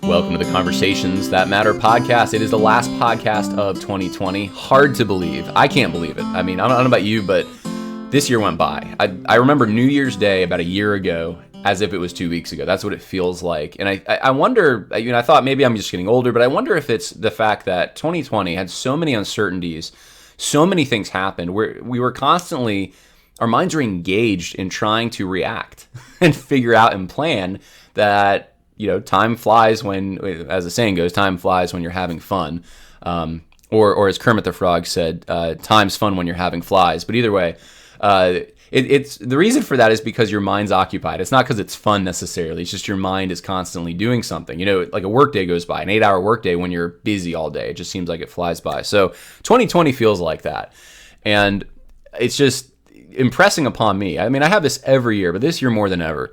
Welcome to the Conversations That Matter podcast. It is the last podcast of 2020. Hard to believe. I can't believe it. I mean, I don't know about you, but this year went by. I remember New Year's Day about a year ago as if it was 2 weeks ago. That's what it feels like. And I wonder, I thought maybe I'm just getting older, but I wonder if it's the fact that 2020 had so many uncertainties, so many things happened, where we were constantly, our minds were engaged in trying to react and figure out and plan that, time flies when, as the saying goes, time flies when you're having fun. Or as Kermit the Frog said, time's fun when you're having flies. But either way, it's the reason for that is because your mind's occupied. It's not because it's fun necessarily. It's just your mind is constantly doing something. Like a workday goes by, an 8-hour workday when you're busy all day. It just seems like it flies by. So 2020 feels like that. And it's just impressing upon me. I mean, I have this every year, but this year more than ever.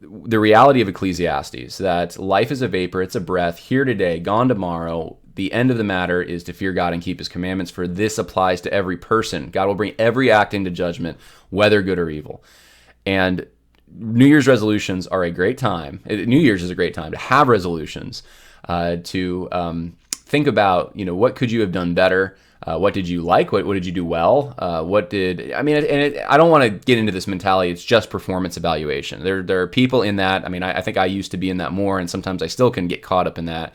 The reality of Ecclesiastes, that life is a vapor, it's a breath, here today, gone tomorrow. The end of the matter is to fear God and keep his commandments, for this applies to every person. God will bring every act into judgment, whether good or evil. And New Year's resolutions are a great time. New Year's is a great time to have resolutions, to think about, what could you have done better? What did you like? What did you do well? I don't want to get into this mentality. It's just performance evaluation. There are people in that. I mean, I think I used to be in that more, and sometimes I still can get caught up in that.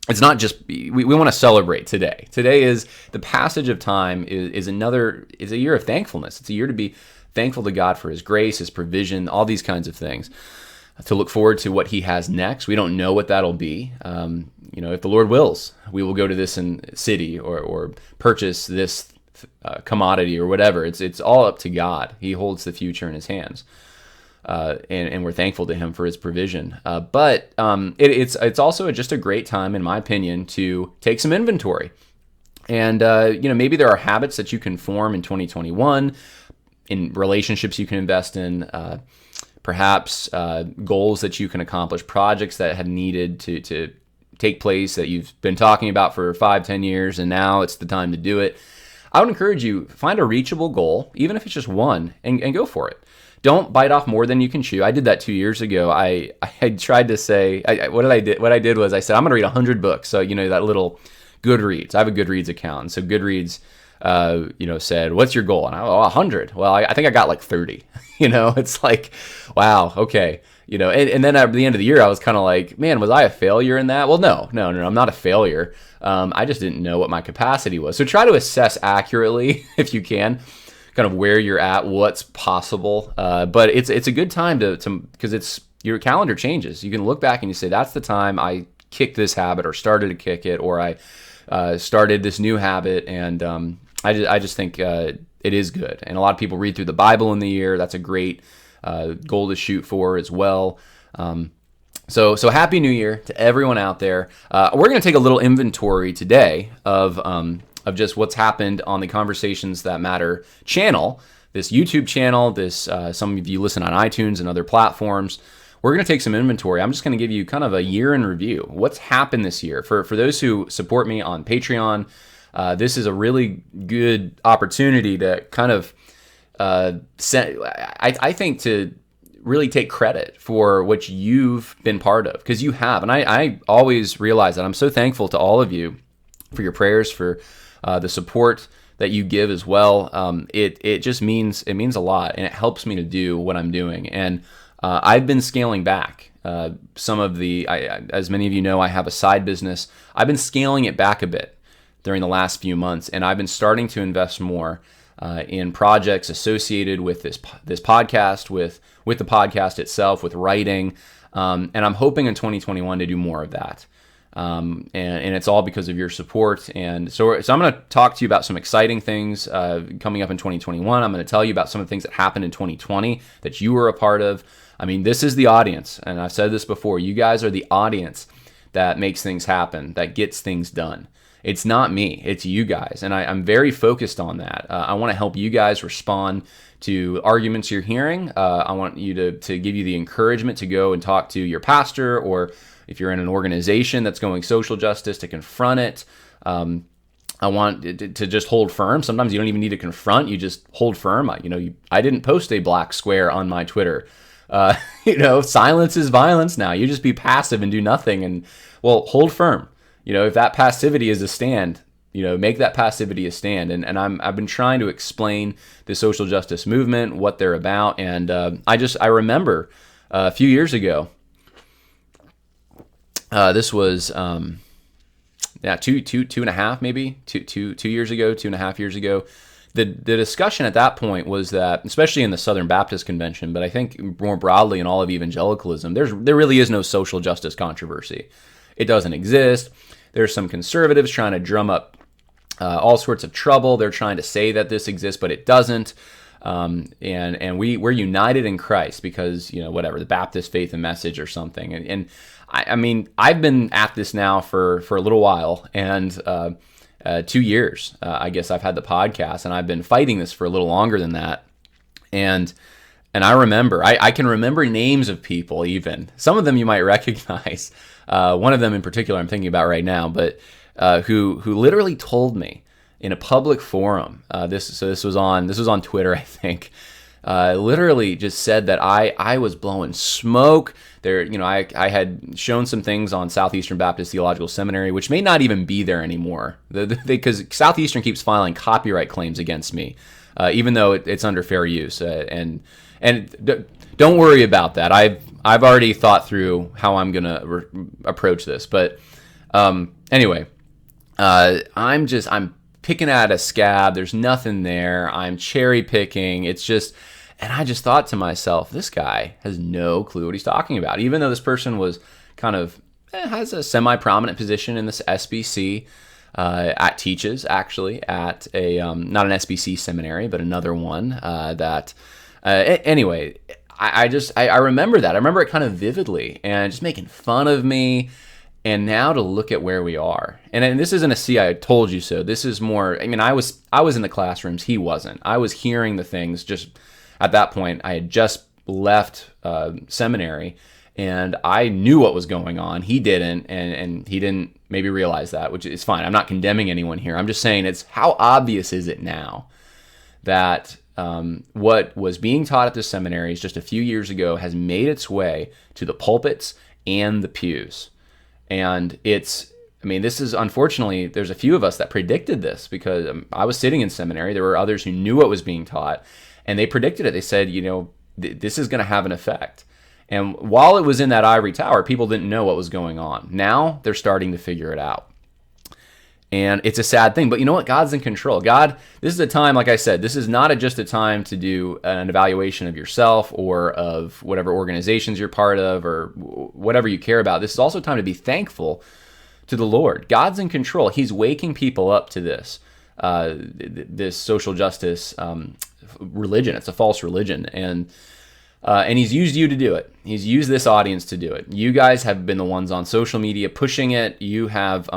It's not just, we want to celebrate today. Today is the passage of time is a year of thankfulness. It's a year to be thankful to God for his grace, his provision, all these kinds of things. To look forward to what he has next. We don't know what that'll be. If the Lord wills, we will go to this city or purchase this commodity or whatever. It's all up to God. He holds the future in his hands. And we're thankful to him for his provision. But it's also just a great time, in my opinion, to take some inventory. And, maybe there are habits that you can form in 2021, in relationships you can invest in, perhaps goals that you can accomplish, projects that have needed to take place that you've been talking about for 5-10 years, and now it's the time to do it. I would encourage you, find a reachable goal, even if it's just one, and go for it. Don't bite off more than you can chew. I did that 2 years ago. I tried to say, what I did was I said, I'm going to read 100 books. So, that little Goodreads. I have a Goodreads account. And so Goodreads, said, what's your goal? And 100. Well, I think I got like 30. It's like, wow, okay. And then at the end of the year, I was kind of like, man, was I a failure in that? Well, no, I'm not a failure. I just didn't know what my capacity was. So try to assess accurately, if you can, kind of where you're at, what's possible. But it's a good time to because your calendar changes. You can look back and you say, that's the time I kicked this habit or started to kick it, or I started this new habit. And I just think it is good. And a lot of people read through the Bible in the year. That's a great goal to shoot for as well. So Happy New Year to everyone out there. We're going to take a little inventory today of just what's happened on the Conversations That Matter channel, this YouTube channel. This some of you listen on iTunes and other platforms. We're going to take some inventory. I'm just going to give you kind of a year in review. What's happened this year? For those who support me on Patreon, this is a really good opportunity to kind of I think to really take credit for what you've been part of, because you have. And I always realize that. I'm so thankful to all of you for your prayers, for the support that you give as well. It just means a lot, and it helps me to do what I'm doing. And I've been scaling back some of as many of you know, I have a side business. I've been scaling it back a bit during the last few months, and I've been starting to invest more in projects associated with this podcast, with the podcast itself, with writing, and I'm hoping in 2021 to do more of that. And it's all because of your support. And so I'm going to talk to you about some exciting things coming up in 2021. I'm going to tell you about some of the things that happened in 2020 that you were a part of. I mean, this is the audience, and I've said this before. You guys are the audience that makes things happen, that gets things done. It's not me, it's you guys, and I'm very focused on that. I want to help you guys respond to arguments you're hearing. I want you to give you the encouragement to go and talk to your pastor, or if you're in an organization that's going social justice, to confront it. I want to just hold firm. Sometimes you don't even need to confront, you just hold firm. I didn't post a black square on my Twitter. Silence is violence now. You just be passive and do nothing. And, well, hold firm. If that passivity is a stand, make that passivity a stand. And I've been trying to explain the social justice movement, what they're about. And I remember a few years ago, this was, two and a half, maybe 2 years ago, 2.5 years ago. The discussion at that point was that, especially in the Southern Baptist Convention, but I think more broadly in all of evangelicalism, there really is no social justice controversy. It doesn't exist. There's some conservatives trying to drum up all sorts of trouble. They're trying to say that this exists, but it doesn't. And we're united in Christ because, whatever, the Baptist faith and message or something. And I mean, I've been at this now for a little while, and 2 years, I guess I've had the podcast, and I've been fighting this for a little longer than that. And I remember, I can remember names of people even. Some of them you might recognize. One of them in particular I'm thinking about right now, but who literally told me in a public forum, this was on Twitter, I think, literally just said that I was blowing smoke. There, I had shown some things on Southeastern Baptist Theological Seminary, which may not even be there anymore, because Southeastern keeps filing copyright claims against me, even though it's under fair use. And don't worry about that. I've already thought through how I'm gonna approach this. But anyway, I'm picking at a scab. There's nothing there. I'm cherry picking. It's just. And I just thought to myself, this guy has no clue what he's talking about. Even though this person was kind of, has a semi-prominent position in this SBC, teaches actually at a, not an SBC seminary, but another one anyway, I remember that. I remember it kind of vividly and just making fun of me. And now to look at where we are, and this isn't a "see, I told you so." This is more, I mean, I was in the classrooms. He wasn't. I was hearing the things just. At that point, I had just left seminary, and I knew what was going on. He didn't, and he didn't maybe realize that, which is fine. I'm not condemning anyone here. I'm just saying it's how obvious is it now that what was being taught at the seminaries just a few years ago has made its way to the pulpits and the pews. And this is, unfortunately, there's a few of us that predicted this because I was sitting in seminary. There were others who knew what was being taught. And they predicted it. They said, this is going to have an effect. And while it was in that ivory tower, people didn't know what was going on. Now they're starting to figure it out. And it's a sad thing. But you know what? God's in control. This is a time, like I said, this is not just a time to do an evaluation of yourself or of whatever organizations you're part of or whatever you care about. This is also a time to be thankful to the Lord. God's in control. He's waking people up to this social justice religion. It's a false religion, and he's used you to do it. He's used this audience to do it. You guys have been the ones on social media pushing it. You have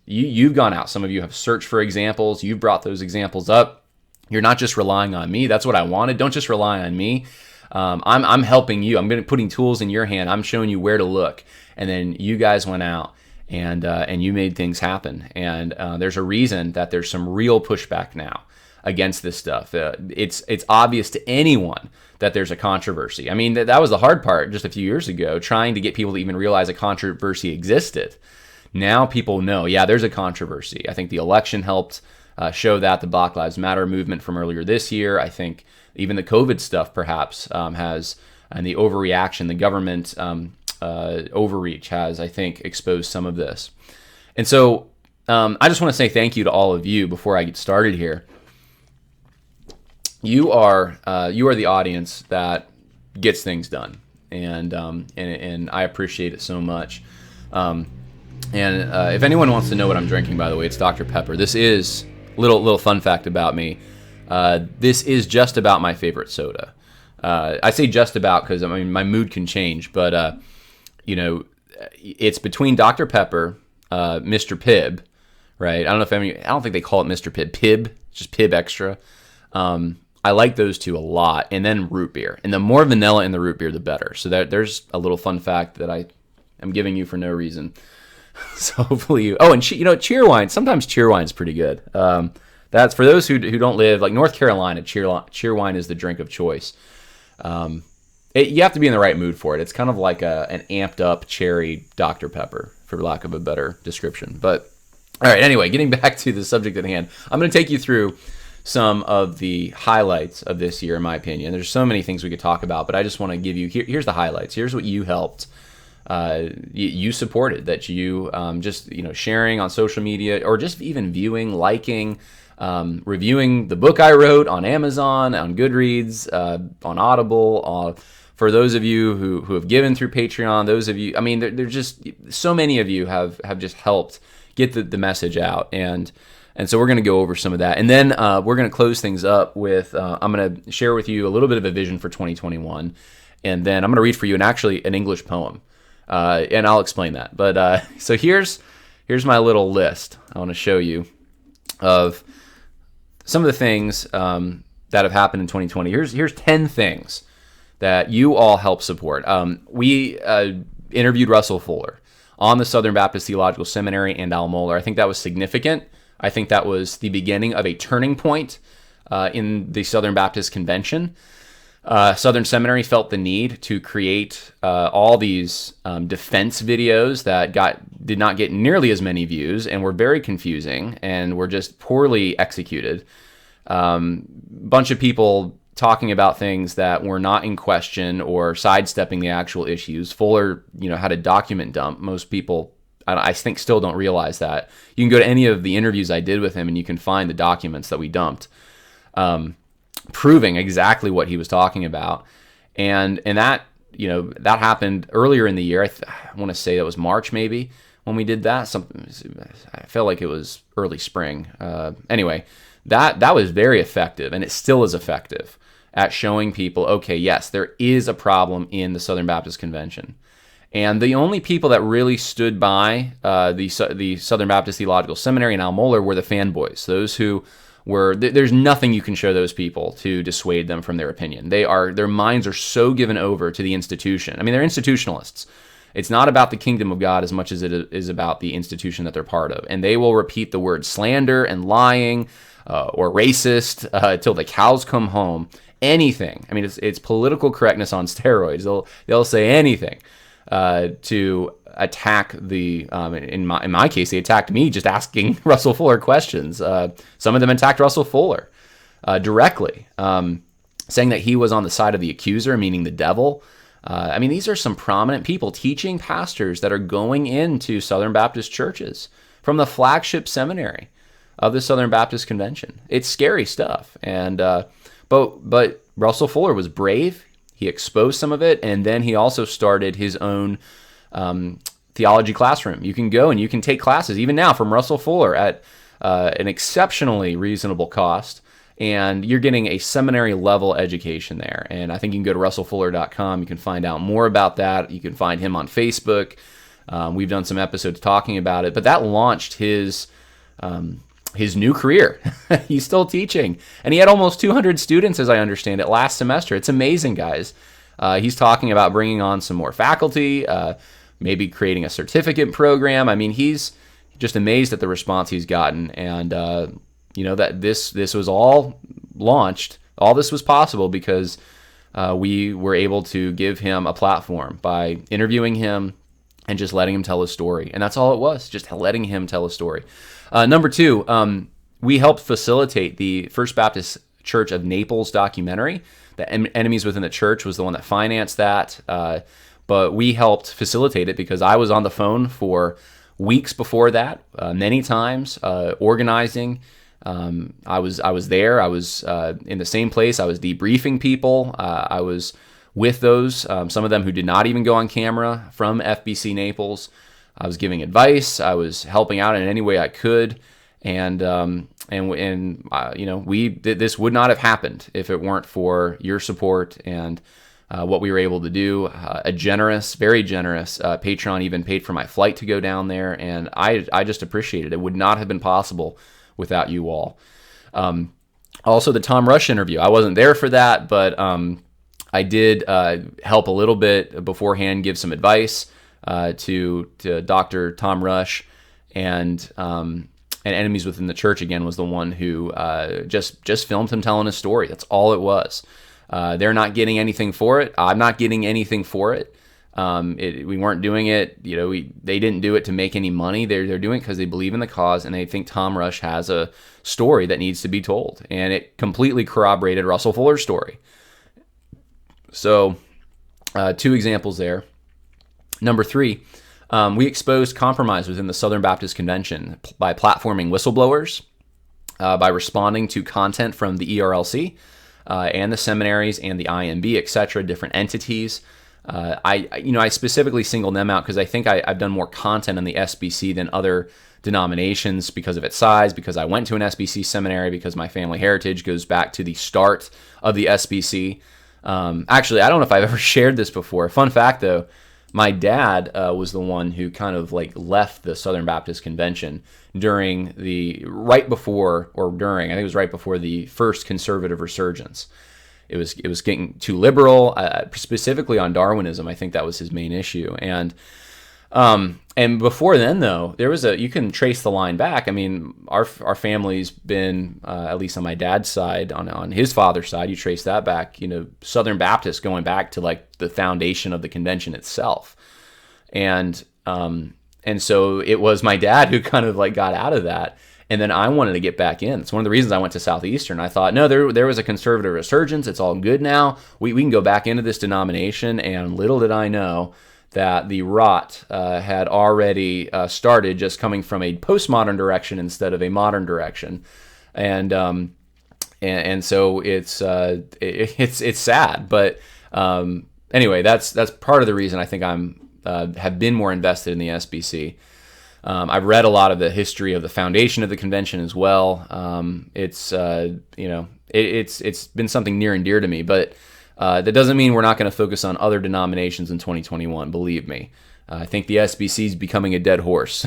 you've gone out. Some of you have searched for examples. You've brought those examples up. You're not just relying on me. That's what I wanted. Don't just rely on me. I'm helping you. I'm putting tools in your hand. I'm showing you where to look. And then you guys went out and you made things happen. And there's a reason that there's some real pushback now against this stuff. It's obvious to anyone that there's a controversy. I mean, that was the hard part just a few years ago, trying to get people to even realize a controversy existed. Now people know, yeah, there's a controversy. I think the election helped show that. The Black Lives Matter movement from earlier this year. I think even the COVID stuff perhaps has, and the overreaction, the government overreach has, I think, exposed some of this. And so I just want to say thank you to all of you before I get started here. You are the audience that gets things done, and I appreciate it so much. And if anyone wants to know what I'm drinking, by the way, it's Dr. Pepper. This is little fun fact about me. This is just about my favorite soda. I say just about because my mood can change, but it's between Dr. Pepper, Mr. Pibb, right? I don't think they call it Mr. Pibb. Pibb, just Pibb Extra. I like those two a lot, and then root beer. And the more vanilla in the root beer, the better. So there's a little fun fact that I am giving you for no reason. So hopefully you... Oh, and cheer wine. Sometimes cheer wine is pretty good. That's for those who don't live... Like North Carolina, cheer wine is the drink of choice. And You have to be in the right mood for it. It's kind of like an amped up cherry Dr. Pepper, for lack of a better description. But all right, anyway, getting back to the subject at hand, I'm going to take you through some of the highlights of this year, in my opinion. There's so many things we could talk about, but I just want to give you, here's the highlights. Here's what you helped. You supported, that you just, sharing on social media, or just even viewing, liking, reviewing the book I wrote on Amazon, on Goodreads, on Audible. For those of you who have given through Patreon, those of you, there's just so many of you have just helped get the message out. And so we're going to go over some of that. And then we're going to close things up with, I'm going to share with you a little bit of a vision for 2021. And then I'm going to read for you an English poem. And I'll explain that. But so here's my little list I want to show you of some of the things that have happened in 2020. Here's 10 things that you all help support. We interviewed Russell Fuller on the Southern Baptist Theological Seminary and Al Mohler. I think that was significant. I think that was the beginning of a turning point in the Southern Baptist Convention. Southern Seminary felt the need to create all these defense videos that did not get nearly as many views and were very confusing and were just poorly executed. Bunch of people talking about things that were not in question or sidestepping the actual issues. Fuller, had a document dump. Most people, I think, still don't realize that. You can go to any of the interviews I did with him and you can find the documents that we dumped, proving exactly what he was talking about. And that, that happened earlier in the year. I want to say that was March maybe when we did that. I felt like it was early spring. Anyway, that was very effective, and it still is effective at showing people, okay, yes, there is a problem in the Southern Baptist Convention. And the only people that really stood by the Southern Baptist Theological Seminary and Al Mohler were the fanboys, those who were, there's nothing you can show those people to dissuade them from their opinion. Their minds are so given over to the institution. They're institutionalists. It's not about the kingdom of God as much as it is about the institution that they're part of. And they will repeat the word slander and lying or racist till the cows come home. Anything. It's political correctness on steroids. They'll say anything to attack the. In my case, they attacked me just asking Russell Fuller questions. Some of them attacked Russell Fuller directly, saying that he was on the side of the accuser, meaning the devil. These are some prominent people, teaching pastors that are going into Southern Baptist churches from the flagship seminary of the Southern Baptist Convention. It's scary stuff. And but Russell Fuller was brave. He exposed some of it, and then he also started his own theology classroom. You can go and you can take classes even now from Russell Fuller at an exceptionally reasonable cost. And you're getting a seminary level education there. And I think you can go to russellfuller.com. You can find out more about that. You can find him on Facebook. We've done some episodes talking about it. But that launched his new career. He's still teaching. And he had almost 200 students, as I understand it, last semester. It's amazing, guys. He's talking about bringing on some more faculty, maybe creating a certificate program. He's just amazed at the response he's gotten. And that this was all launched, all this was possible because we were able to give him a platform by interviewing him and just letting him tell his story. And that's all it was, just letting him tell a story. Number two, we helped facilitate the First Baptist Church of Naples documentary. The Enemies Within the Church was the one that financed that, but we helped facilitate it because I was on the phone for weeks before that, many times, organizing. I was there. I was in the same place. I was debriefing people. I was with those, some of them who did not even go on camera from FBC Naples. I was giving advice. I was helping out in any way I could, and this would not have happened if it weren't for your support and what we were able to do. A generous, very generous Patron even paid for my flight to go down there, and I just appreciate it. It would not have been possible without you all. Also, the Tom Rush interview. I wasn't there for that, but I did help a little bit beforehand, give some advice to Dr. Tom Rush, and Enemies Within the Church again was the one who just filmed him telling his story. That's all it was. They're not getting anything for it. I'm not getting anything for it. We weren't doing it. They didn't do it to make any money. They're doing it because they believe in the cause and they think Tom Rush has a story that needs to be told. And it completely corroborated Russell Fuller's story. So, 2 examples there. Number 3, we exposed compromise within the Southern Baptist Convention by platforming whistleblowers, by responding to content from the ERLC and the seminaries and the IMB, etc., different entities. I specifically singled them out because I think I've done more content on the SBC than other denominations because of its size, because I went to an SBC seminary, because my family heritage goes back to the start of the SBC. Actually, I don't know if I've ever shared this before. Fun fact, though, my dad was the one who kind of left the Southern Baptist Convention I think it was right before the first conservative resurgence. It was getting too liberal, specifically on Darwinism. I think that was his main issue. And before then, though, you can trace the line back. I mean, our family's been, at least on my dad's side, on his father's side, you trace that back, Southern Baptist going back to the foundation of the convention itself. And so it was my dad who kind of got out of that. And then I wanted to get back in. It's one of the reasons I went to Southeastern. I thought, no, there was a conservative resurgence. It's all good now. We can go back into this denomination. And little did I know that the rot had already started, just coming from a postmodern direction instead of a modern direction. And so it's sad. But anyway, that's part of the reason I think have been more invested in the SBC. I've read a lot of the history of the foundation of the convention as well. It's been something near and dear to me, but that doesn't mean we're not going to focus on other denominations in 2021. Believe me, I think the SBC is becoming a dead horse.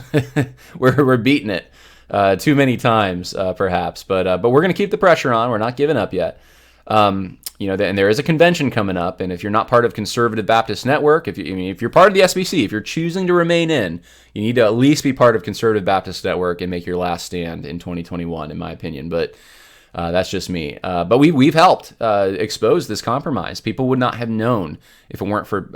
we're beating it too many times, perhaps, but we're going to keep the pressure on. We're not giving up yet. And there is a convention coming up, and if you're not part of Conservative Baptist Network, if you're part of the SBC, if you're choosing to remain in, you need to at least be part of Conservative Baptist Network and make your last stand in 2021, in my opinion. But that's just me. But we've helped expose this compromise. People would not have known if it weren't for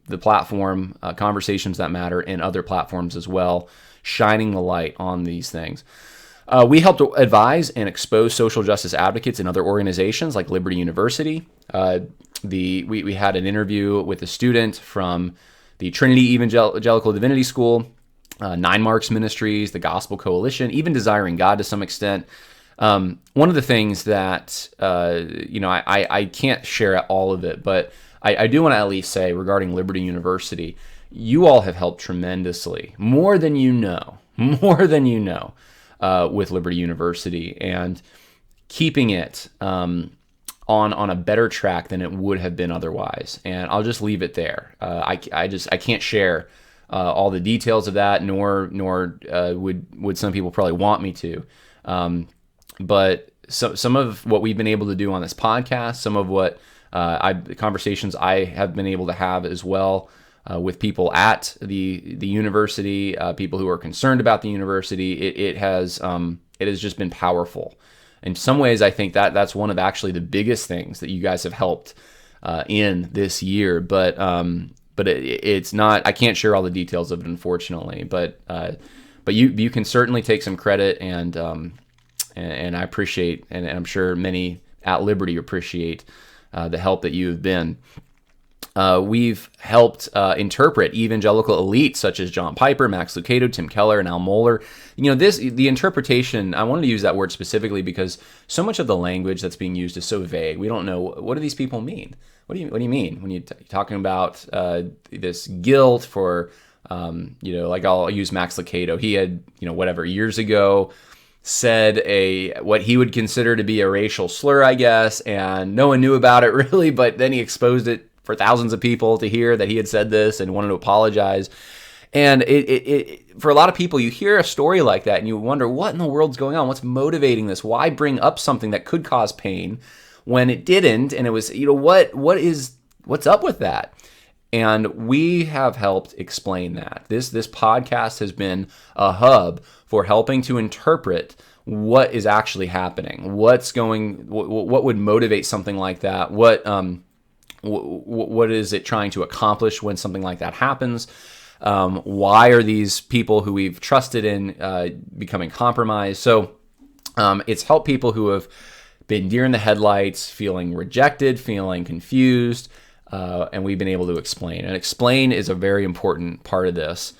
the platform, Conversations That Matter, and other platforms as well, shining the light on these things. We helped advise and expose social justice advocates in other organizations like Liberty University. We had an interview with a student from the Trinity Evangelical Divinity School, 9 Marks Ministries, the Gospel Coalition, even Desiring God to some extent. One of the things that, I can't share all of it, but I do want to at least say regarding Liberty University, you all have helped tremendously, more than you know, with Liberty University, and keeping it on a better track than it would have been otherwise. And I'll just leave it there. I can't share all the details of that, nor would some people probably want me to. But some of what we've been able to do on this podcast, some of what conversations I have been able to have as well with people at the university, people who are concerned about the university, it has just been powerful. In some ways, I think that's one of actually the biggest things that you guys have helped in this year. But it's not. I can't share all the details of it, unfortunately. But you can certainly take some credit, and I appreciate, and I'm sure many at Liberty appreciate the help that you have been. We've helped interpret evangelical elites such as John Piper, Max Lucado, Tim Keller, and Al Mohler. The interpretation, I wanted to use that word specifically because so much of the language that's being used is so vague. We don't know, what do these people mean? What do you mean when you're talking about this guilt for, I'll use Max Lucado. He had, years ago, said what he would consider to be a racial slur, I guess, and no one knew about it really, but then he exposed it for thousands of people to hear that he had said this and wanted to apologize. And it for a lot of people, you hear a story like that and you wonder, what in the world's going on? What's motivating this? Why bring up something that could cause pain when it didn't? And it was, what's up with that? And we have helped explain that. This podcast has been a hub for helping to interpret what is actually happening, what would motivate something like that, what is it trying to accomplish when something like that happens. Why are these people who we've trusted in becoming compromised? So it's helped people who have been deer in the headlights, feeling rejected, feeling confused, and we've been able to explain. And explain is a very important part of this.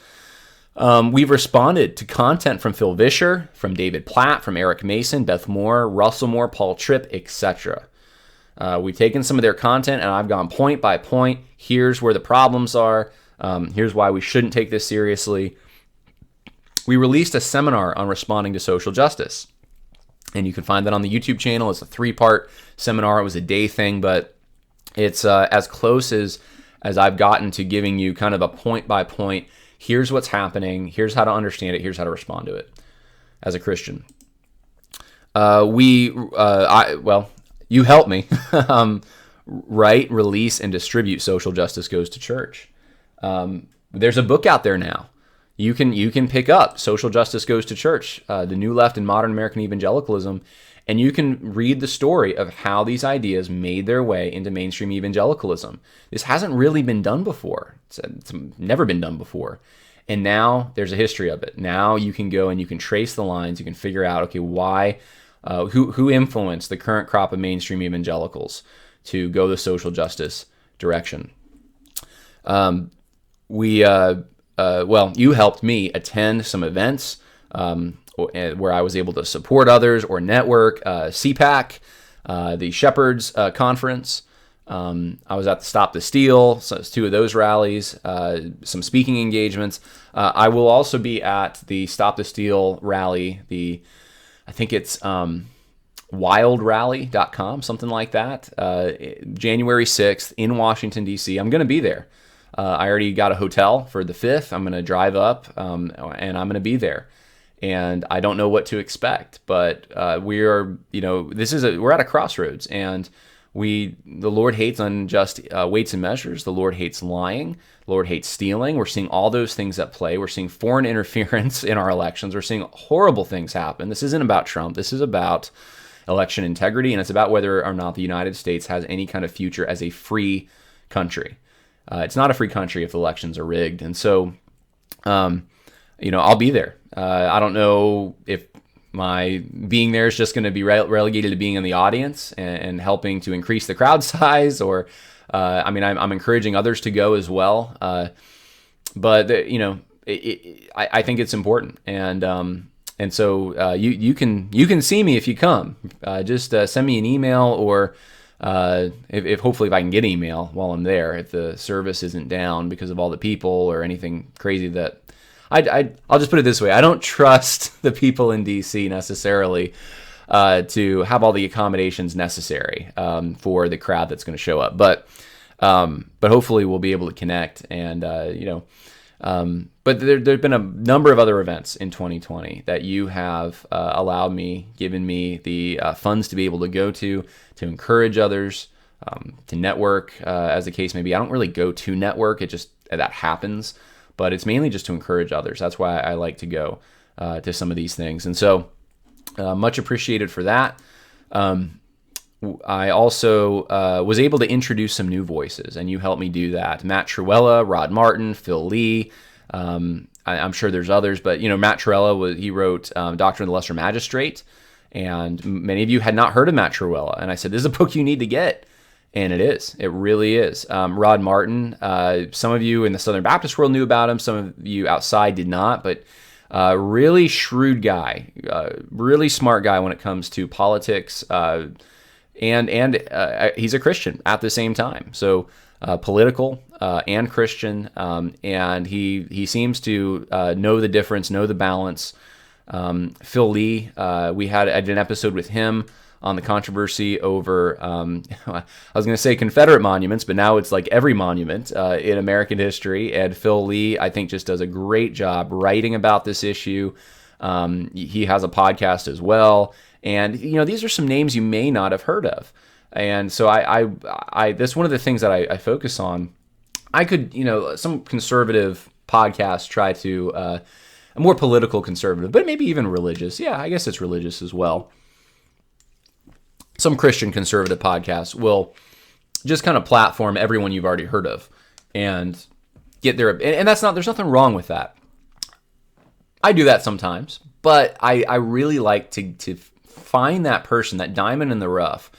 We've responded to content from Phil Vischer, from David Platt, from Eric Mason, Beth Moore, Russell Moore, Paul Tripp, etc. We've taken some of their content and I've gone point by point. Here's where the problems are. Here's why we shouldn't take this seriously. We released a seminar on responding to social justice. And you can find that on the YouTube channel. It's a 3-part seminar. It was a day thing, but it's as close as I've gotten to giving you kind of a point by point. Here's what's happening. Here's how to understand it. Here's how to respond to it as a Christian. You help me write, release, and distribute Social Justice Goes to Church. There's a book out there now. You can pick up Social Justice Goes to Church, The New Left in Modern American Evangelicalism, and you can read the story of how these ideas made their way into mainstream evangelicalism. This hasn't really been done before. It's never been done before. And now there's a history of it. Now you can go and you can trace the lines. You can figure out, okay, why, who influenced the current crop of mainstream evangelicals to go the social justice direction. You helped me attend some events where I was able to support others or network. CPAC, the Shepherds Conference. I was at the Stop the Steal, so it's 2 of those rallies, some speaking engagements. I will also be at the Stop the Steal rally, I think it's wildraally.com, something like that, January 6th in Washington, D.C. I'm going to be there. I already got a hotel for the 5th. I'm going to drive up, and I'm going to be there. And I don't know what to expect, but we're at a crossroads, and the Lord hates unjust weights and measures. The Lord hates lying. The Lord hates stealing. We're seeing all those things at play. We're seeing foreign interference in our elections. We're seeing horrible things happen. This isn't about Trump. This is about election integrity, and it's about whether or not the United States has any kind of future as a free country. It's not a free country if elections are rigged. And so, I'll be there. I don't know if my being there is just going to be relegated to being in the audience and helping to increase the crowd size, or, I'm encouraging others to go as well. I think it's important. And so you can see me if you come. Just send me an email, or if hopefully if I can get email while I'm there, if the service isn't down because of all the people or anything crazy that I'll just put it this way. I don't trust the people in DC necessarily to have all the accommodations necessary for the crowd that's going to show up. But hopefully we'll be able to connect, and but there've been a number of other events in 2020 that you have given me the funds to be able to go to encourage others, to network, as the case may be. I don't really go to network. It just, that happens, but it's mainly just to encourage others. That's why I like to go to some of these things. And so much appreciated for that. I also was able to introduce some new voices, and you helped me do that. Matt Truella, Rod Martin, Phil Lee. I'm sure there's others, but Matt Truella he wrote Doctrine of the Lesser Magistrate, and many of you had not heard of Matt Truella, and I said, this is a book you need to get, and it is. It really is. Rod Martin, some of you in the Southern Baptist world knew about him, some of you outside did not, but really shrewd guy, really smart guy when it comes to politics, and he's a Christian at the same time. So political and Christian, and he seems to know the difference, know the balance. Phil Lee, I did an episode with him on the controversy over, I was going to say Confederate monuments, but now it's like every monument in American history. And Phil Lee, I think, just does a great job writing about this issue. He has a podcast as well. And, these are some names you may not have heard of. And so that's one of the things that I focus on. I could, some conservative podcasts try to a more political conservative, but maybe even religious. Yeah, I guess it's religious as well. Some Christian conservative podcasts will just kind of platform everyone you've already heard of and get their, and that's not, there's nothing wrong with that. I do that sometimes, but I really like to find that person, that diamond in the rough,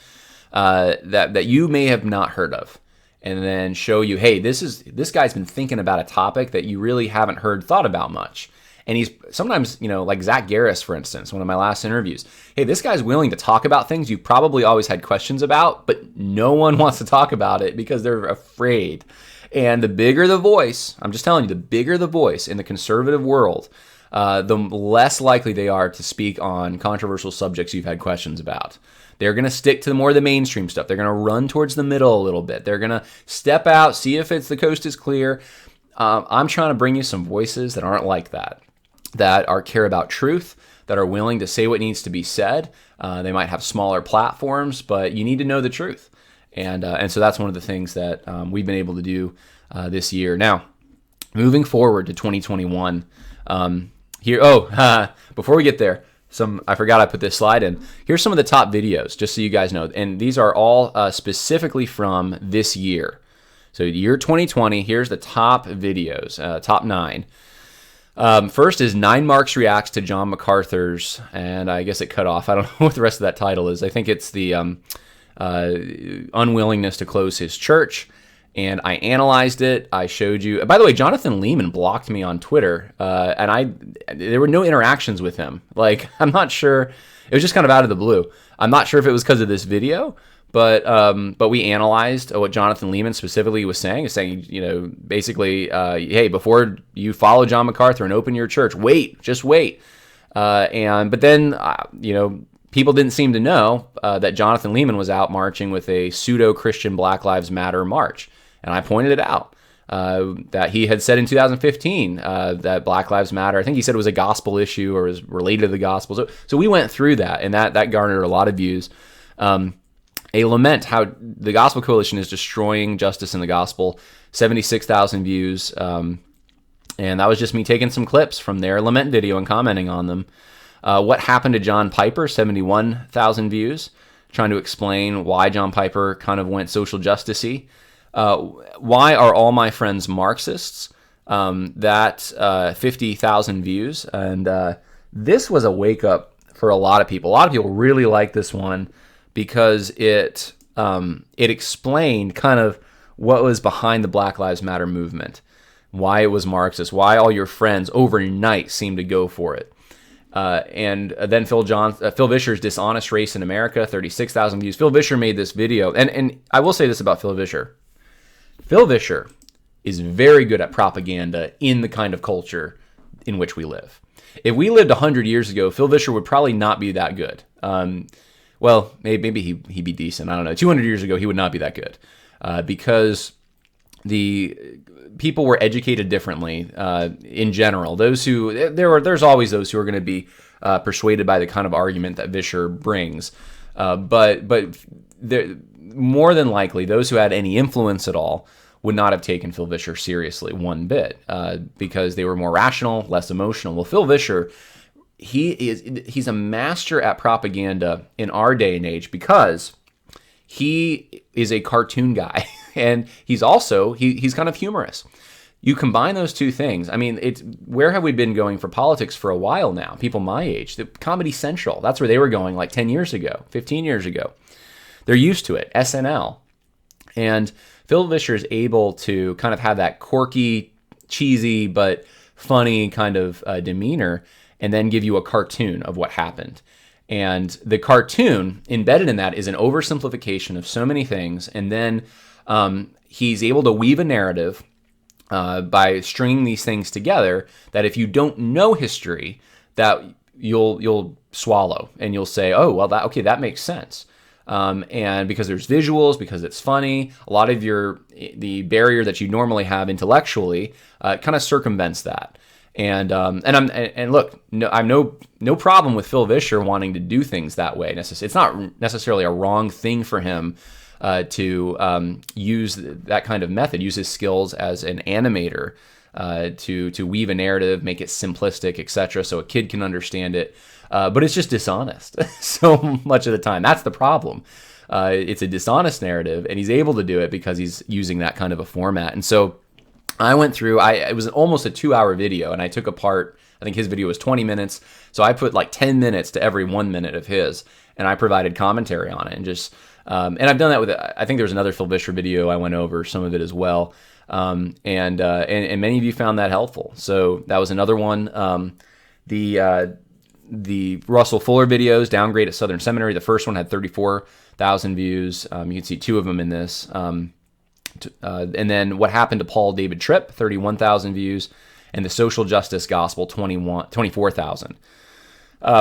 that you may have not heard of, and then show you, hey, this guy's been thinking about a topic that you really haven't thought about much. And he's sometimes, like Zach Garris, for instance, one of my last interviews. Hey, this guy's willing to talk about things you've probably always had questions about, but no one wants to talk about it because they're afraid. And the bigger the voice, I'm just telling you, the bigger the voice in the conservative world, the less likely they are to speak on controversial subjects you've had questions about. They're going to stick to more of the mainstream stuff. They're going to run towards the middle a little bit. They're going to step out, see if the coast is clear. I'm trying to bring you some voices that aren't like that care about truth, that are willing to say what needs to be said. They might have smaller platforms, but you need to know the truth. And so that's one of the things that we've been able to do this year. Now, moving forward to 2021, before we get there, I forgot I put this slide in. Here's some of the top videos, just so you guys know. And these are all specifically from this year. So year 2020, here's the top videos, top 9. First is 9 Marks Reacts to John MacArthur's, and I guess it cut off. I don't know what the rest of that title is. I think it's the unwillingness to close his church, and I analyzed it. I showed you. By the way, Jonathan Lehman blocked me on Twitter, and there were no interactions with him. Like, I'm not sure. It was just kind of out of the blue. I'm not sure if it was because of this video, but we analyzed what Jonathan Lehman specifically was saying. He's saying, basically, hey, before you follow John MacArthur and open your church, just wait. But then, people didn't seem to know that Jonathan Lehman was out marching with a pseudo-Christian Black Lives Matter march. And I pointed it out, that he had said in 2015 that Black Lives Matter, I think he said it was a gospel issue or was related to the gospel. So we went through that, and that garnered a lot of views. A lament how the Gospel Coalition is destroying justice in the gospel, 76,000 views. And that was just me taking some clips from their lament video and commenting on them. What happened to John Piper, 71,000 views, trying to explain why John Piper kind of went social justice-y. Why are all my friends Marxists? 50,000 views. And this was a wake-up for a lot of people. A lot of people really like this one, because it explained kind of what was behind the Black Lives Matter movement, why it was Marxist, why all your friends overnight seemed to go for it. And then Phil Vischer's Dishonest Race in America, 36,000 views. Phil Vischer made this video, and I will say this about Phil Vischer. Phil Vischer is very good at propaganda in the kind of culture in which we live. If we lived 100 years ago, Phil Vischer would probably not be that good. Well, maybe he'd be decent. I don't know. 200 years ago, he would not be that good, because the people were educated differently in general. There's always those who are going to be persuaded by the kind of argument that Vischer brings, but more than likely, those who had any influence at all would not have taken Phil Vischer seriously one bit, because they were more rational, less emotional. Well, Phil Vischer, he's a master at propaganda in our day and age, because he is a cartoon guy, and he's also he's kind of humorous. You combine those two things. I mean, where have we been going for politics for a while now? People my age, the Comedy Central, that's where they were going like 10 years ago, 15 years ago. They're used to it, SNL. And Phil Vischer is able to kind of have that quirky, cheesy, but funny kind of demeanor, and then give you a cartoon of what happened. And the cartoon embedded in that is an oversimplification of so many things. And then he's able to weave a narrative by stringing these things together that if you don't know history, that you'll swallow, and you'll say, oh, well, that makes sense. And because there's visuals, because it's funny, a lot of the barrier that you normally have intellectually kind of circumvents that. And look, I'm no problem with Phil Vischer wanting to do things that way. It's not necessarily a wrong thing for him to use that kind of method, use his skills as an animator to weave a narrative, make it simplistic, etc., so a kid can understand it. But it's just dishonest so much of the time. That's the problem. It's a dishonest narrative, and he's able to do it because he's using that kind of a format. And so I went through, it was almost a 2-hour video, and I took apart, I think his video was 20 minutes, so I put like 10 minutes to every 1 minute of his, and I provided commentary on it, and just, and I've done that with, I think there was another Phil Vischer video, I went over some of it as well, and many of you found that helpful, so that was another one. The Russell Fuller videos, Downgrade at Southern Seminary, the first one had 34,000 views, you can see 2 of them in this, and then What Happened to Paul David Tripp, 31,000 views, and the Social Justice Gospel, 24,000,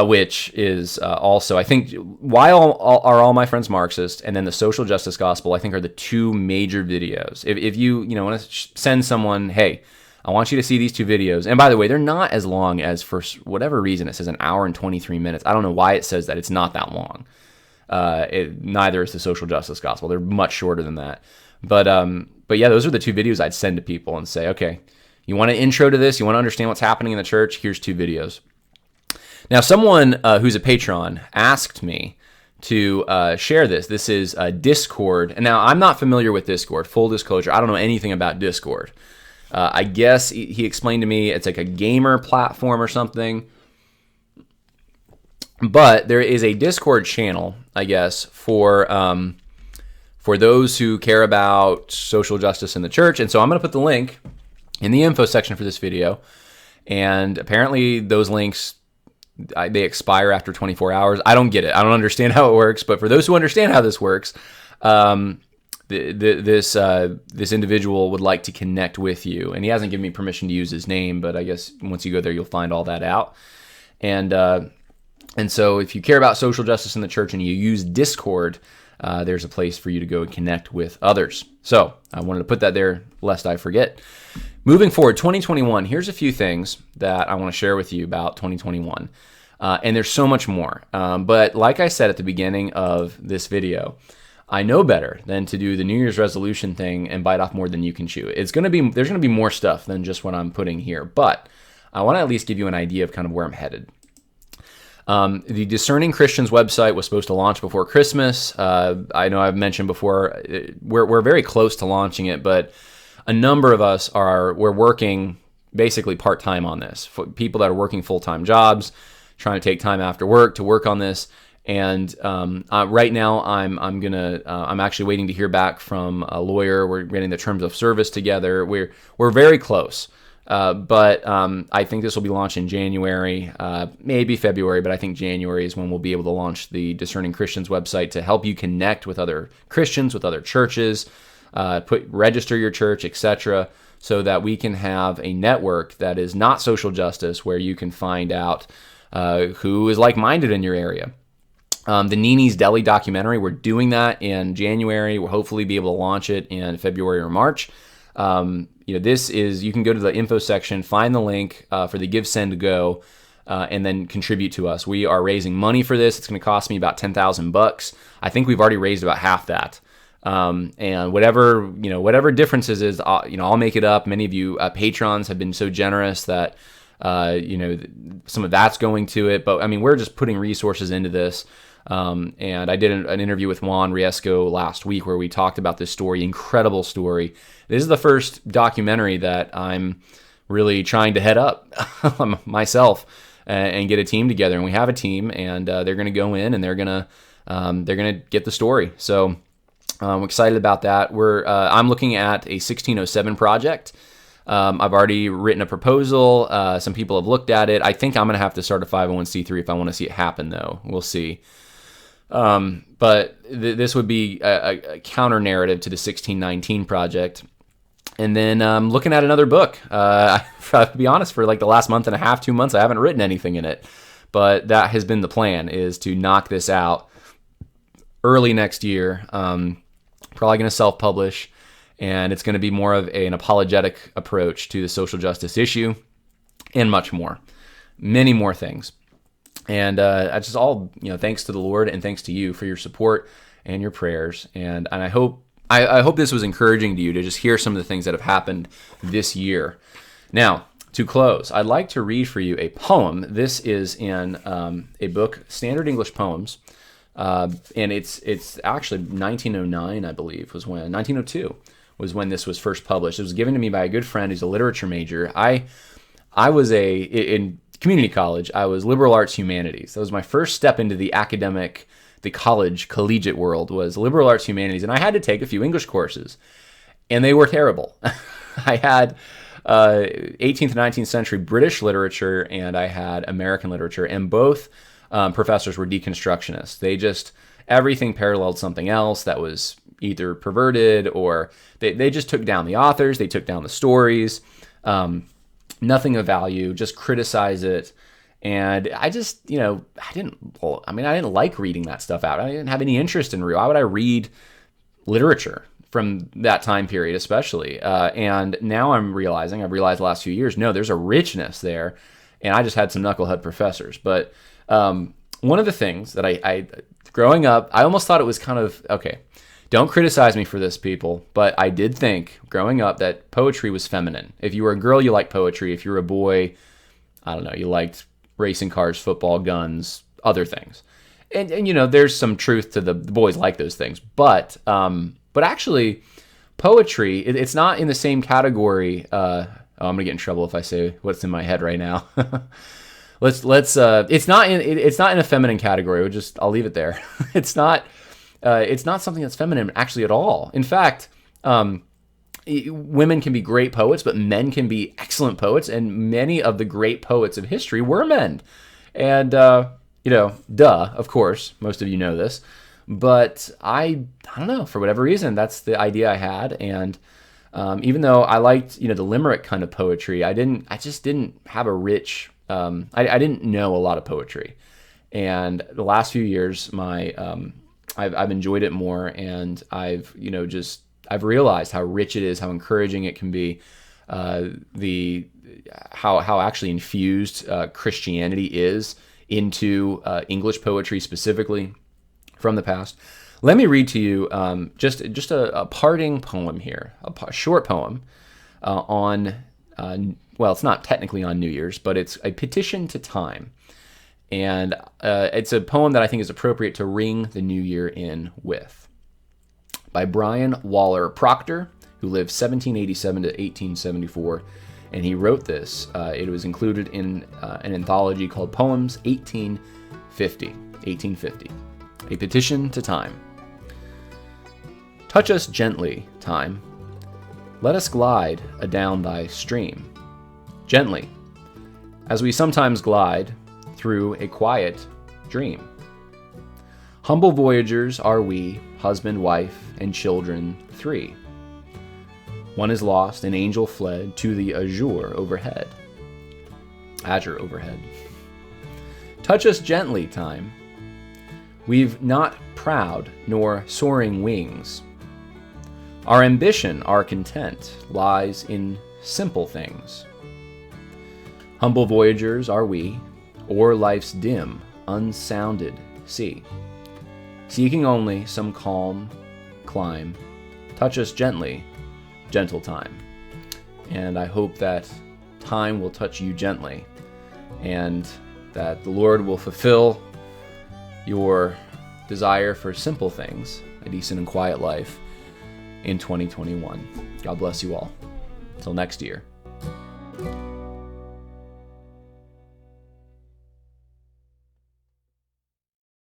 which is also, I think, why are all my friends Marxist? And then the Social Justice Gospel, I think, are the 2 major videos. If you want to send someone, hey, I want you to see these 2 videos. And by the way, they're not as long as, for whatever reason, it says an hour and 23 minutes. I don't know why it says that. It's not that long. Neither is the Social Justice Gospel. They're much shorter than that. But yeah, those are the 2 videos I'd send to people and say, okay, you want an intro to this? You want to understand what's happening in the church? Here's 2 videos. Now, someone who's a patron asked me to share this. This is Discord. And now, I'm not familiar with Discord. Full disclosure, I don't know anything about Discord. I guess he explained to me it's like a gamer platform or something. But there is a Discord channel, I guess, for those who care about social justice in the church. And so I'm going to put the link in the info section for this video. And apparently those links, they expire after 24 hours. I don't get it. I don't understand how it works. But for those who understand how this works, this individual would like to connect with you. And he hasn't given me permission to use his name, but I guess once you go there, you'll find all that out. And so if you care about social justice in the church and you use Discord, there's a place for you to go and connect with others. So I wanted to put that there lest I forget. Moving forward, 2021, here's a few things that I want to share with you about 2021. And there's so much more. But like I said at the beginning of this video, I know better than to do the New Year's resolution thing and bite off more than you can chew. There's going to be more stuff than just what I'm putting here. But I want to at least give you an idea of kind of where I'm headed. The Discerning Christians website was supposed to launch before Christmas. I know I've mentioned before, we're very close to launching it, but a number of us we're working basically part-time on this. For people that are working full-time jobs, trying to take time after work to work on this. And right now, I'm actually waiting to hear back from a lawyer. We're getting the terms of service together. We're very close. But I think this will be launched in January, maybe February, but I think January is when we'll be able to launch the Discerning Christians website to help you connect with other Christians, with other churches, register your church, etc., so that we can have a network that is not social justice, where you can find out who is like-minded in your area. The Nene's Deli documentary, we're doing that in January. We'll hopefully be able to launch it in February or March. You can go to the info section, find the link for the Give, Send, Go, and then contribute to us. We are raising money for this. It's going to cost me about $10,000. I think we've already raised about half that. And whatever differences is, I'll make it up. Many of you patrons have been so generous that, some of that's going to it. But I mean, we're just putting resources into this. And I did an interview with Juan Riesco last week where we talked about this story, incredible story. This is the first documentary that I'm really trying to head up myself and get a team together. And we have a team, and they're going to go in and they're going to get the story. So I'm excited about that. I'm looking at a 1607 project. I've already written a proposal. Some people have looked at it. I think I'm going to have to start a 501c3 if I want to see it happen, though. We'll see. But this would be a counter narrative to the 1619 project. And then I'm looking at another book. To be honest, for like the last month and a half, 2 months, I haven't written anything in it. But that has been the plan, is to knock this out early next year. Probably going to self-publish. And it's going to be more of an apologetic approach to the social justice issue and much more. Many more things. And I just all, thanks to the Lord and thanks to you for your support and your prayers. And I hope this was encouraging to you to just hear some of the things that have happened this year. Now, to close, I'd like to read for you a poem. This is in a book, Standard English Poems, and it's actually 1909, I believe, 1902 was when this was first published. It was given to me by a good friend who's a literature major. I was in community college. I was liberal arts humanities. That was my first step into the collegiate world, was liberal arts humanities, and I had to take a few English courses, and they were terrible. I had 18th and 19th century British literature, and I had American literature, and both professors were deconstructionists. Everything paralleled something else that was either perverted, or they just took down the authors, they took down the stories, nothing of value, just criticize it. And I just, I didn't like reading that stuff out. I didn't have any interest in why would I read literature from that time period, especially? And now I've realized the last few years, no, there's a richness there. And I just had some knucklehead professors. But one of the things that I growing up, I almost thought it was kind of, okay, don't criticize me for this, people, but I did think growing up that poetry was feminine. If you were a girl, you liked poetry. If you were a boy, I don't know, you liked racing cars, football, guns, other things. And there's some truth to the boys like those things. But actually, poetry, it's not in the same category. I'm gonna get in trouble if I say what's in my head right now. It's not in a feminine category. I'll leave it there. It's not something that's feminine actually at all. In fact, women can be great poets, but men can be excellent poets, and many of the great poets of history were men. And of course, most of you know this, but I don't know, for whatever reason, that's the idea I had. And even though I liked the limerick kind of poetry, I just didn't have a rich. I didn't know a lot of poetry, and the last few years, I've enjoyed it more, and I've realized how rich it is, how encouraging it can be, how actually infused Christianity is into English poetry specifically from the past. Let me read to you just a parting poem here, a short poem on. Well, it's not technically on New Year's, but it's a petition to time. And it's a poem that I think is appropriate to ring the new year in with. By Brian Waller Proctor, who lived 1787 to 1874. And he wrote this. It was included in an anthology called Poems 1850. A petition to time. Touch us gently, time. Let us glide adown thy stream. Gently, as we sometimes glide through a quiet dream. Humble voyagers are we, husband, wife, and children 3. One is lost, an angel fled to the azure overhead. Touch us gently, time. We've not proud nor soaring wings. Our ambition, our content, lies in simple things. Humble voyagers are we, o'er life's dim, unsounded sea, seeking only some calm climb. Touch us gently, gentle time. And I hope that time will touch you gently, and that the Lord will fulfill your desire for simple things, a decent and quiet life, in 2021. God bless you all. Until next year.